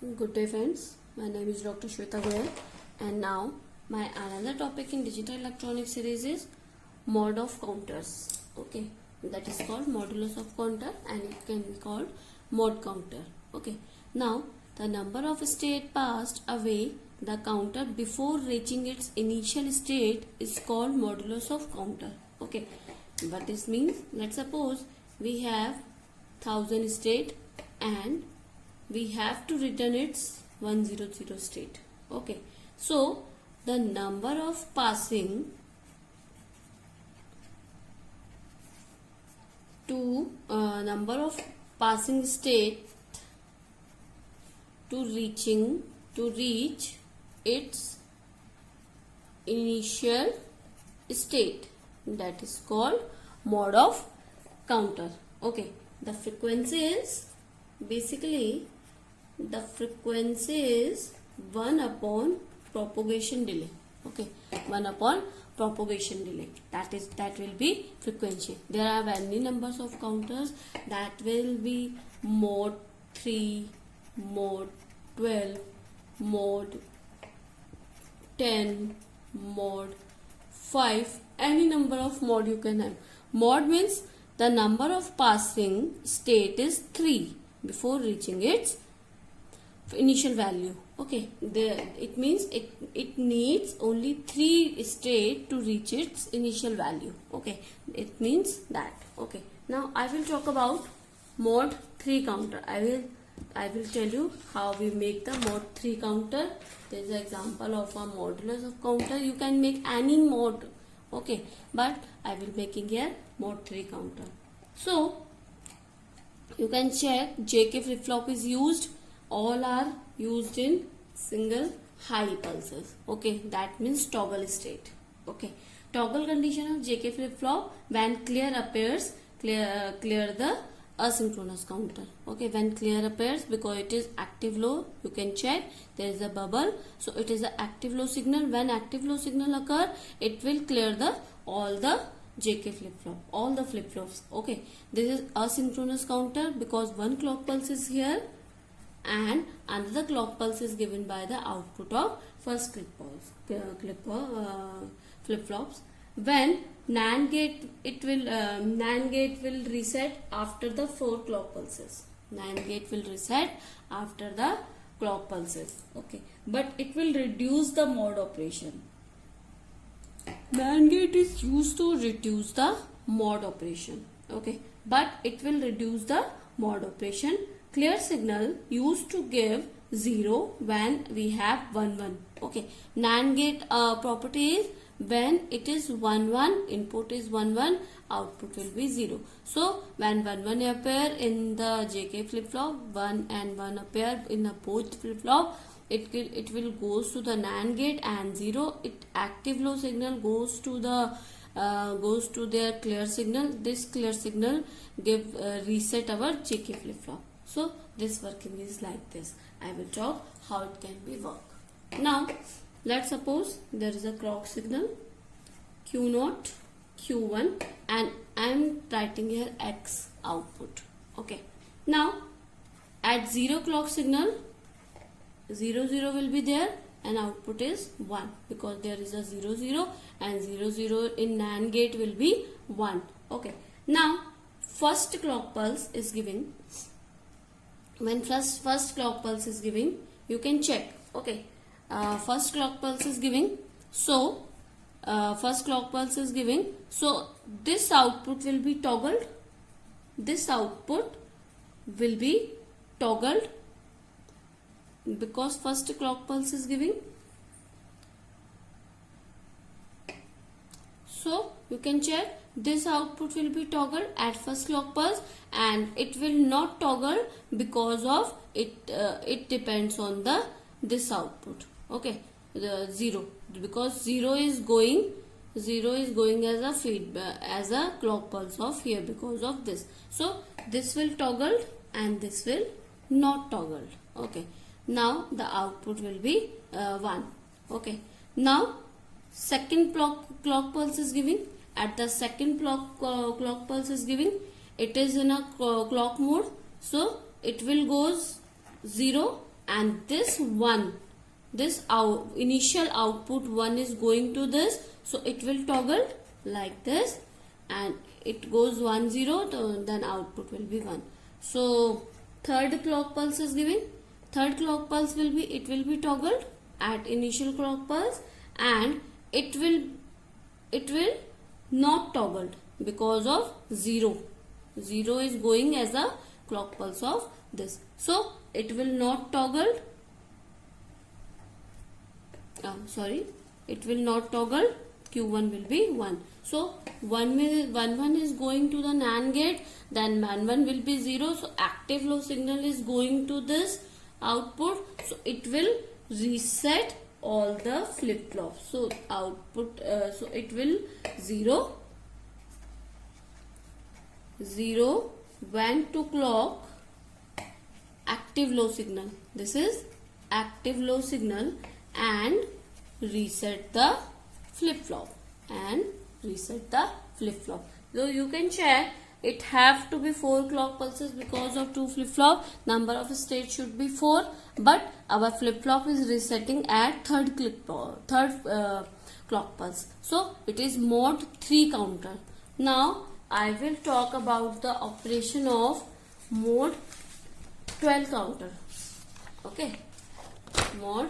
Good day friends, my name is Dr. Shweta Goyal and now my another topic in digital electronics series is mode of counters. Okay, that is called modulus of counter and it can be called mode counter. Okay, now the number of state passed away the counter before reaching its initial state is called modulus of counter. Okay, what this means, let's suppose we have 1000 state and we have to return its 100 state. Okay, so the number of passing state to reach its initial state, that is called mode of counter. Okay, the frequency is basically 1 upon propagation delay. Okay, 1 upon propagation delay, that will be frequency. There are many numbers of counters, that will be mode 3, mode 12, mode 10, mode 5, any number of mode you can have. Mode means the number of passing state is 3 before reaching its initial value. Okay, it means it needs only 3 state to reach its initial value. Okay, it means that. Okay, now I will talk about mode 3 counter. I will tell you how we make the mode 3 counter. There is an example of a modulus of counter. You can make any mode. Okay, but I will making here mode 3 counter. So you can check JK flip flop is used. All are used in single high pulses. Okay, that means toggle state. Okay, toggle condition of JK flip flop, when clear appears, clear the asynchronous counter. Okay, when clear appears, because it is active low, you can check there is a bubble, so it is an active low signal. When active low signal occur, it will clear all the JK flip flop, all the flip flops. Okay, this is asynchronous counter because one clock pulse is here and another clock pulse is given by the output of first flip flops. When NAND gate will reset after the 4 clock pulses. NAND gate will reset after the clock pulses. Okay, but it will reduce the mode operation. NAND gate is used to reduce the mode operation. Okay, but it will reduce the mode operation. Clear signal used to give 0 when we have 1 1. Okay, NAND gate property is when it is 1 1, input is 1 1, output will be 0. So when 1 1 appear in the JK flip flop, 1 and 1 appear in the both flip flop, it will goes to the NAND gate, and 0 active low signal goes to their clear signal. This clear signal give reset our JK flip flop. So this working is like this. I will talk how it can be work. Now let's suppose there is a clock signal Q0, Q1, and I am writing here X output. Okay. Now at 0 clock signal, 0 0 will be there and output is 1 because there is a 0 0 and 0 0 in NAND gate will be 1. Okay. Now first clock pulse is giving. When first clock pulse is giving, you can check. Okay, first clock pulse is giving. So first clock pulse is giving. So this output will be toggled. This output will be toggled because first clock pulse is giving. So you can check this output will be toggled at first clock pulse, and it will not toggle because of it depends on this output. Okay, the 0, because 0 is going as a feedback, as a clock pulse of here because of this. So this will toggle and this will not toggle. Okay, now the output will be 1. Okay, now second clock pulse is giving. At the second clock pulse is giving, it is in a clock mode, so it will goes 0 and this initial output 1 is going to this, so it will toggle like this, and it goes 1 0, then output will be 1. So third clock pulse is giving, third clock pulse will be toggled at initial clock pulse, and it will not toggled because of 0 is going as a clock pulse of this, so it will not toggled. It will not toggle. Q1 will be 1. So 1 is going to the NAND gate, then 1 will be 0. So active low signal is going to this output. So it will reset all the flip flops. So output, so it will 0 when to clock active low signal. This is active low signal, and reset the flip flop So you can check, it have to be 4 clock pulses because of 2 flip flop. Number of states should be 4, but our flip flop is resetting at third clock pulse. So it is mode 3 counter. Now I will talk about the operation of mode 12 counter. Okay, mode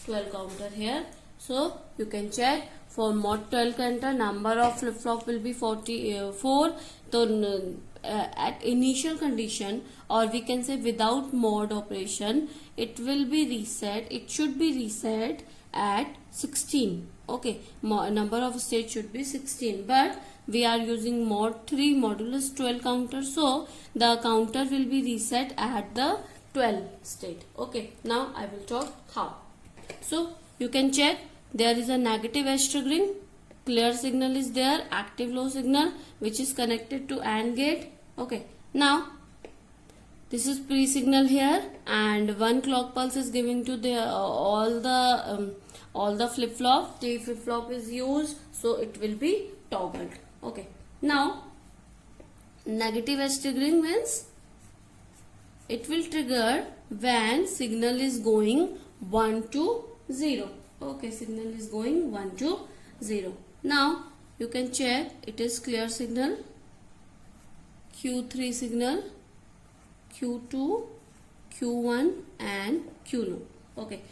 12 counter here. So you can check, for mode 12 counter number of flip flop will be 44. So at initial condition, or we can say without mode operation, it will be reset. It should be reset at 16. Okay, number of states should be 16, but we are using mode 3 modulus 12 counter, so the counter will be reset at the 12 state. Okay, now I will talk how. So you can check, there is a negative edge triggering, clear signal is there, active low signal which is connected to AND gate. Okay, now this is pre signal here, and 1 clock pulse is giving to the all the flip flop. T flip flop is used, so it will be toggled. Okay, now negative edge triggering means it will trigger when signal is going 1 to 0. Okay, signal is going 1 to 0. Now you can check, it is clear signal, Q3 signal, Q2, Q1 and Q0. Okay,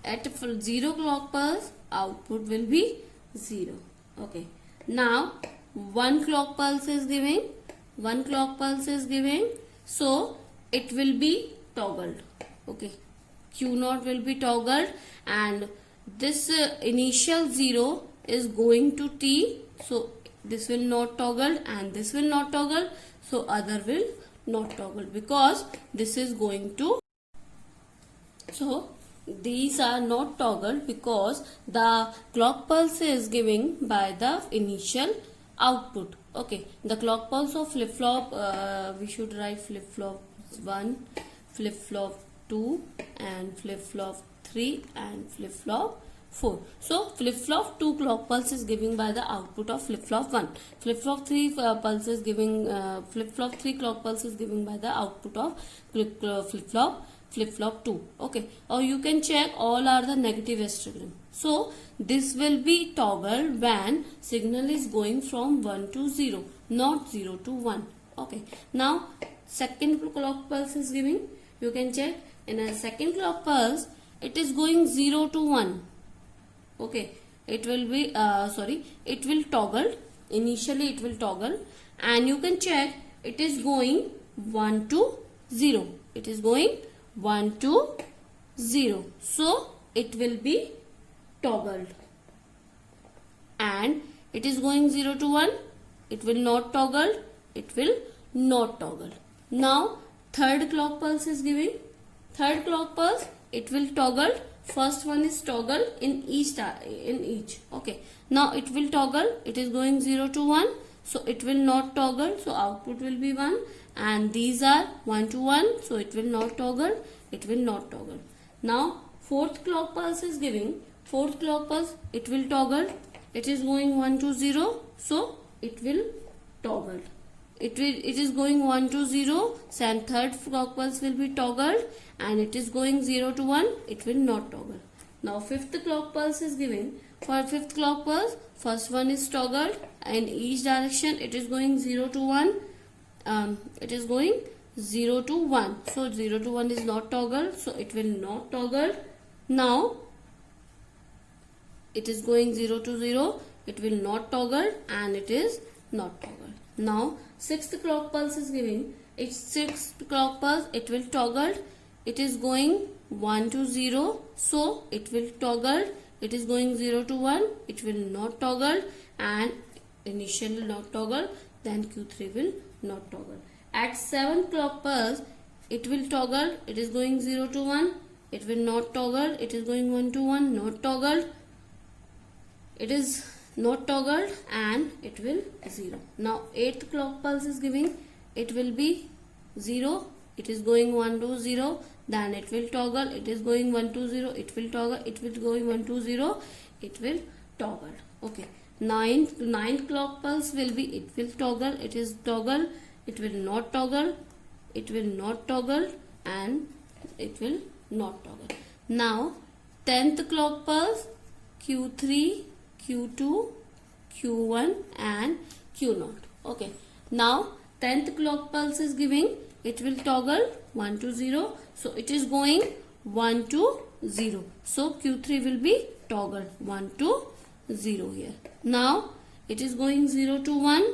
at 0 clock pulse output will be 0. Okay, now 1 clock pulse is giving, so it will be toggled. Okay, Q0 will be toggled, and this initial 0 is going to T, so this will not toggle and this will not toggle, so other will not toggle because this is going to, so these are not toggled because the clock pulse is giving by the initial output. Okay, the clock pulse of flip flop, we should write flip flop 1, flip flop 2 and flip flop 3 and flip flop 4. So flip flop 2 clock pulse is giving by the output of flip flop 1. Flip flop 3 pulse is giving, flip flop 3 clock pulse is giving by the output of flip flop 2. Okay, or you can check, all are the negative edge triggering. So this will be toggled when signal is going from 1 to 0, not 0 to 1. Okay, now second clock pulse is giving. You can check, in a second clock pulse it is going 0 to 1. Okay, it will be it will toggle. Initially it will toggle, and you can check, it is going 1 to 0. It is going 1 to 0. So it will be toggled. And it is going 0 to 1. It will not toggle. It will not toggle. Now third clock pulse is giving. Third clock pulse, it will toggle. First one is toggle in each. Okay, now it will toggle. It is going 0 to 1, so it will not toggle, so output will be 1, and these are 1 to 1, so it will not toggle. It will not toggle. Now fourth clock pulse is giving. Fourth clock pulse, it will toggle. It is going 1 to 0, so it will toggle. it is going 1 to 0, and third clock pulse will be toggled, and it is going 0 to 1, it will not toggle. Now fifth clock pulse is given. For fifth clock pulse, first one is toggled in each direction. It is going 0 to 1. It is going 0 to 1. So 0 to 1 is not toggled, so it will not toggle. Now it is going 0 to 0. It will not toggle, and it is not toggle. Now sixth clock pulse is giving. It's sixth clock pulse. It will toggle. It is going 1 to 0, so it will toggle. It is going 0 to 1, it will not toggle, and initially not toggle, then Q3 will not toggle. At 7th clock pulse, it will toggle. It is going 0 to 1, it will not toggle. It is going 1 to 1, not toggled. It is not toggled, and it will 0. Now 8th clock pulse is giving. It will be 0. It is going 1 to 0, then it will toggle. It is going 1 to 0, it will toggle. It will going 1 to 0, it will toggle. Okay. Ninth clock pulse will be, it will toggle. It is toggle. It will not toggle. It will not toggle, and it will not toggle. Now 10th clock pulse, Q3, Q2, Q1 and Q0. Okay. Now 10th clock pulse is giving. It will toggle 1 to 0. So it is going 1 to 0. So Q3 will be toggled 1 to 0 here. Now it is going 0 to 1.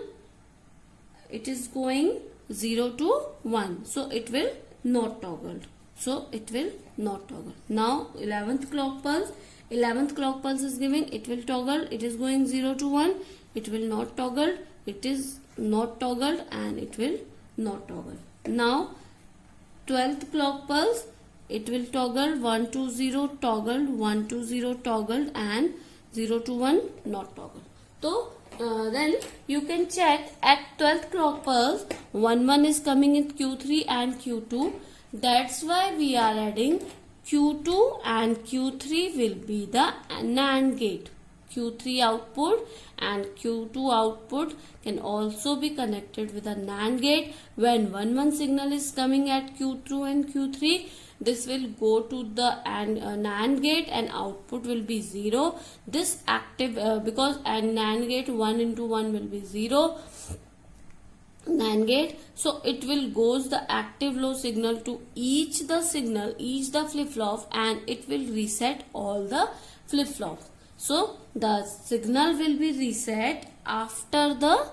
It is going 0 to 1. So it will not toggle. So it will not toggle. Now 11th clock pulse. 11th clock pulse is giving. It will toggle. It is going 0 to 1. It will not toggle. It is not toggled, and it will not toggle. Now 12th clock pulse, it will toggle 1 to 0 toggled, 1 to 0 toggled, and 0 to 1 not toggled. So then you can check at 12th clock pulse, 1 is coming in Q3 and Q2. That's why we are adding Q2 and Q3 will be the NAND gate. Q3 output and Q2 output can also be connected with a NAND gate. When 1 signal is coming at Q2 and Q3, this will go to the NAND gate and output will be 0. This active because NAND gate 1 into 1 will be 0 NAND gate, so it will goes the active low signal to each the flip-flop, and it will reset all the flip-flops. So the signal will be reset after the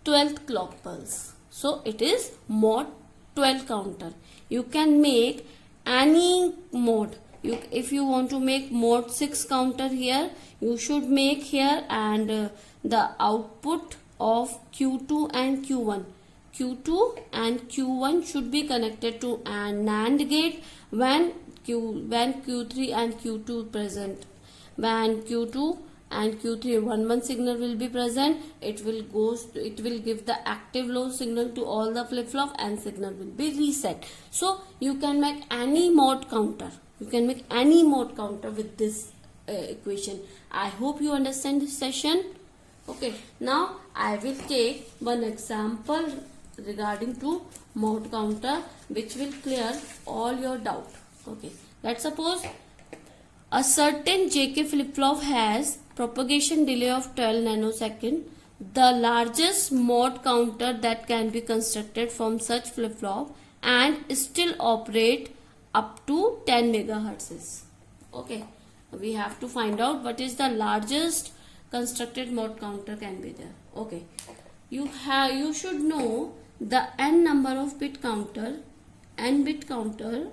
12th clock pulse. So it is mod 12 counter. You can make any mode. If you want to make mod 6 counter here, you should make here, and the output of Q2 and Q1.Q2 and Q1 should be connected to a NAND gate when Q3 and Q2 present. When Q2 and Q3 1 signal will be present, it will give the active low signal to all the flip-flop, and signal will be reset. So you can make any mod counter. You can make any mod counter with this equation. I hope you understand this session. Okay, now I will take one example regarding to mod counter, which will clear all your doubt. Okay, let's suppose a certain JK flip-flop has propagation delay of 12 nanosecond. The largest mod counter that can be constructed from such flip-flop and still operate up to 10 megahertz. Okay, we have to find out what is the largest constructed mod counter can be there. Okay, you should know the n number of bit counter, n bit counter.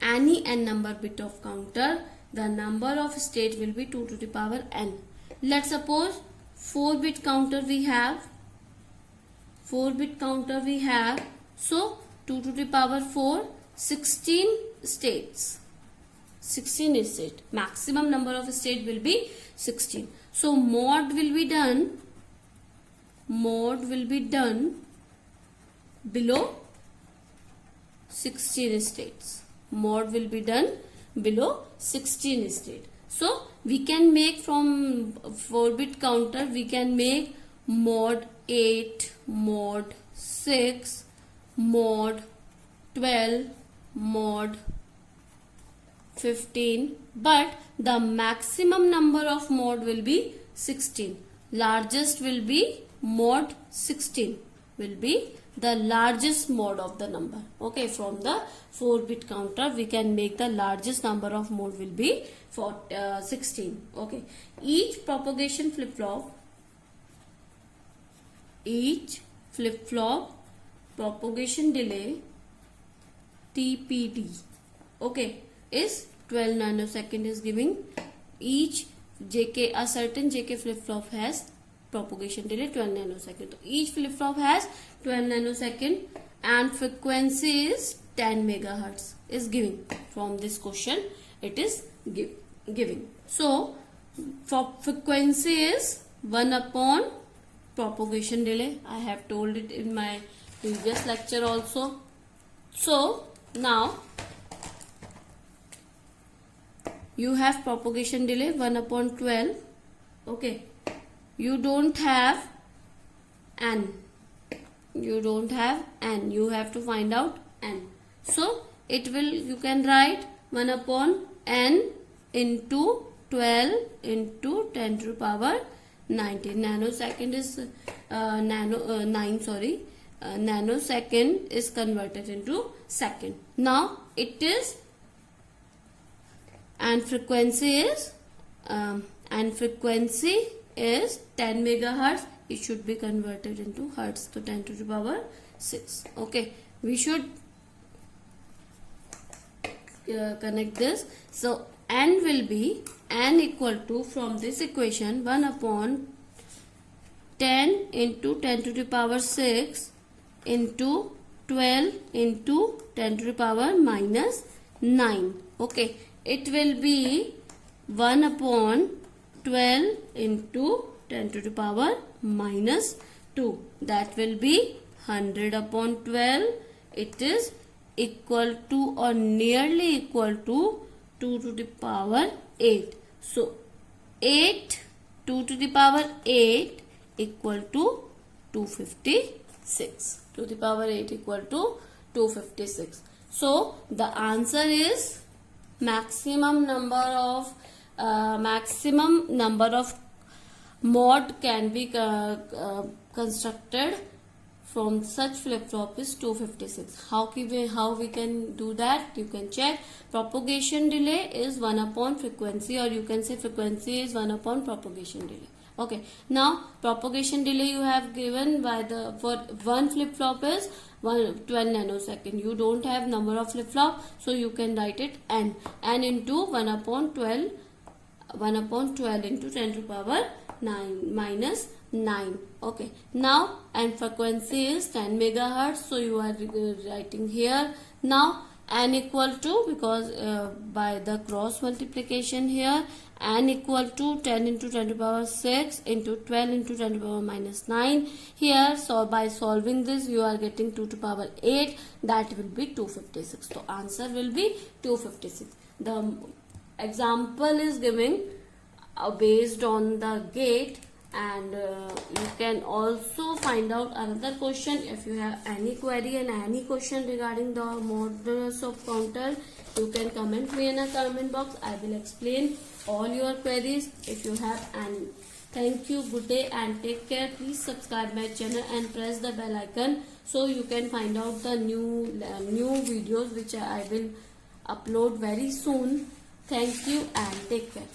Any n number bit of counter, the number of state will be 2 to the power n. Let's suppose 4 bit counter we have. 4 bit counter we have. So 2 to the power 4, 16 states. 16 state. Maximum number of state will be 16. So mod will be done. Mod will be done below 16 states. Mod will be done below 16 state. So we can make from 4-bit counter, we can make mod 8, mod 6, mod 12, mod 15, but the maximum number of mod will be 16. Largest will be mod 16, will be the largest mod of the number. Okay, from the 4-bit counter we can make the largest number of mod will be 16. Okay, each propagation flip-flop, propagation delay TPD, okay, is 12 nanosecond is giving. Each JK, a certain JK flip-flop has propagation delay 12 nanosecond. So each flip-flop has 12 nanosecond and frequency is 10 megahertz is giving. From this question it is giving. So for frequency is 1 upon propagation delay. I have told it in my previous lecture also. So now you have propagation delay 1 upon 12. Okay, you don't have n, you have to find out n. So it will, you can write 1 upon n into 12 into 10 to the power 19. Nanosecond is nanosecond is converted into second. Now it is, and frequency is 10 megahertz. It should be converted into hertz, so 10 to the power 6. Okay, we should connect this. So n will be, n equal to, from this equation, 1 upon 10 into 10 to the power 6 into 12 into 10 to the power minus 9. Okay, it will be 1 upon 12 into 10 to the power minus 2. That will be 100 upon 12. It is equal to or nearly equal to 2 to the power 8. So 8, 2 to the power 8 equal to 256. 2 to the power 8 equal to 256. So the answer is maximum number of mod can be constructed from such flip-flop is 256. How we can do that? You can check. Propagation delay is 1 upon frequency, or you can say frequency is 1 upon propagation delay. Okay, now propagation delay you have given by the, for one flip-flop is 12 nanosecond. You don't have number of flip-flop, so you can write it n into 1 upon 12 into 10 to the power 9 minus 9. Okay, now and frequency is 10 megahertz, so you are writing here. Now n equal to, because by the cross multiplication here, n equal to 10 into 10 to the power 6 into 12 into 10 to the power minus 9 here. So by solving this you are getting 2 to the power 8, that will be 256. So answer will be 256. The example is giving based on the gate, and you can also find out another question. If you have any query and any question regarding the modulus of counter, you can comment me in a comment box. I will explain all your queries if you have any. Thank you, good day and take care. Please subscribe my channel and press the bell icon so you can find out the new videos which I will upload very soon. Thank you and take care.